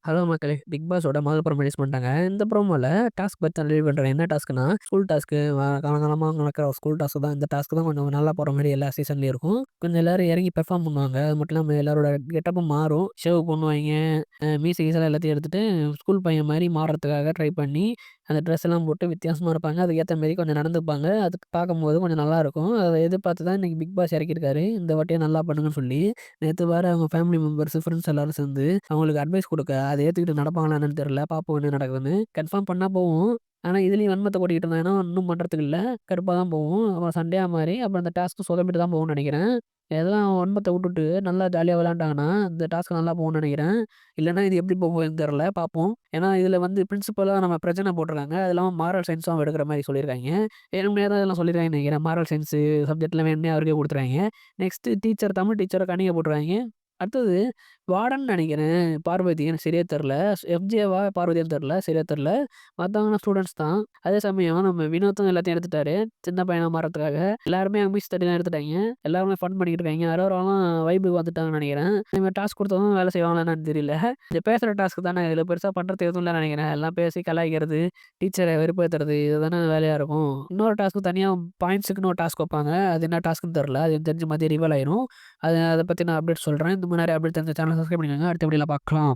Hello மக்களே! Big பாஸோட முதல் promo release பண்ணிட்டாங்க. இந்த ப்ரோமோல டாஸ்க் பத்தி நான் ரிவீல் பண்றேன். என்ன டாஸ்க்னா, ஸ்கூல் டாஸ்க்கு காலங்காலமா நடக்கிற ஸ்கூல் டாஸ்க் தான். இந்த டாஸ்க் தான் கொஞ்சம் நல்லா போற மாரி எல்லா சீசன்லயும் இருக்கும். கொஞ்சம் எல்லாரும் இறங்கி பெர்ஃபார்ம் பண்ணுவாங்க. அது மட்டும் இல்லாம எல்லாரோட கெட்டப்பும் மாறும். ஷேவ் பண்ணுவாய்ங்க. மீசை கீசலாம் எல்லாத்தையும் எடுத்துட்டு ஸ்கூல் பையன் மாரி மாறுறதுக்காக ட்ரை பண்ணி, அந்த ட்ரெஸ் எல்லாம் போட்டு வித்தியாசமா இருப்பாங்க. அதுக்கேத்த மாரி கொஞ்சம் நடந்துப்பாங்க. அதுக்கு பார்க்கும்போது கொஞ்சம் நல்லாருக்கும். அத எதிர்பார்த்து தான் இன்னைக்கு பிக் பாஸ் இறக்கியிருக்காரு. இந்த வாட்டியும் நல்லா பண்ணுங்கன்னு சொல்லி. நேத்து வேற அவங்க ஃபேமிலி மெம்பர்ஸ், ஃபிரெண்ட்ஸ் எல்லாரும் சேர்ந்து அவங்களுக்கு அட்வைஸ் குடுக்க, அத ஏத்துக்கிட்டு நடப்பாங்களா என்னன்னு தெரியல. பார்ப்போம் என்ன நடக்குதுன்னு. கன்ஃபார்ம் பண்ணா போவும். ஆனா இதுலயும் வன்மத்த கொட்டிக்கிட்டு இருந்தாங்கன்னா, ஒண்ணும் பண்றதுக்கு இல்ல. கடுப்பா தான் போவும். அப்புறம் சண்டையா மாறி, அப்புறம் அந்த டாஸ்க்கும் சொதப்பிட்டு தான் போகும்னு நெனைக்கிறேன். எல்லாம் வன்மத்த வுட்டுட்டு நல்லா ஜாலியா விளையாண்டாங்கன்னா, இந்த டாஸ்க் நல்லா போகும்னு நெனைக்கிறேன். இல்லன்னா இது எப்படி போகுதுன்னு தெரியல. பார்ப்போம். ஏன்னா இதுல வந்து பிரின்சிபலா நம்ம பிரச்சனை போட்டுருக்காங்க. அது இல்லாம மாரல் சயன்ஸும் அவன் எடுக்கிற மாரி சொல்லியிருக்காய்ங்க. வேணும்னே தான் இதெல்லாம் சொல்லியிருக்காங்கன்னு நெனைக்கிறேன். மாரல் சயன்ஸு சப்ஜெக்ட்லாம் வேணும்னே அவருக்கே குடுத்துருவாய்ங்க. நெக்ஸ்ட்டு டீச்சர் தமிழ் டீச்சர கணிக்க போட்டுருவாய்ங்க. அடுத்தது வார்டன்னு நெனைக்கிறேன். பார்வதி எனக்கு சரியா தெரியல. எஃப்ஜேவா பார்வதியான்னு தெரியல. சரியா தெரியல. மத்தவங்கலாம் ஸ்டூடண்ட்ஸ் தான். அதே சமயம் நம்ம வினோத்தும் எல்லாத்தையும் எடுத்துட்டாரு. சின்ன பையனா மாறதுக்காக. எல்லாருமே அம்பீஸ் தட்டி தான் எடுத்துட்டாய்ங்க. எல்லாருமே ஃபன் பண்ணிக்கிட்டு இருக்காய்ங்க. அரோராலாம் வைபுக்கு வந்துட்டாங்கன்னு நெனைக்கிறேன். இனிமே டாஸ்க் குடுத்ததும் வேலை செய்வாங்களா என்னன்னு தெரியல. இந்த பேசுற டாஸ்க் தானே. இதுல பெருசா பண்றதுக்கு எதுவும் இல்லன்னு நெனைக்கிறேன். எல்லாம் பேசி கலாய்க்கிறது, டீச்சர வெறுப்பேத்துறது இது தானே வேலையா இருக்கும். இன்னொரு டாஸ்க் தனியா பாயிண்ட்ஸுக்குன்னு ஒரு டாஸ்க் வைப்பாங்க. அது என்ன டாஸ்க்ன்னு தெரியல. அது எனக்கு தெரிஞ்சு மதியம் ரிவீல் ஆயிரும். அத பத்தி நான் அப்டேட் சொல்றேன். இந்த மாரி நெறைய அப்டேட் தெரிஞ்ச சேனல சப்ஸ்கிரைப் பண்ணிக்கோங்க. அடுத்த வீடியோல பார்க்கலாம்.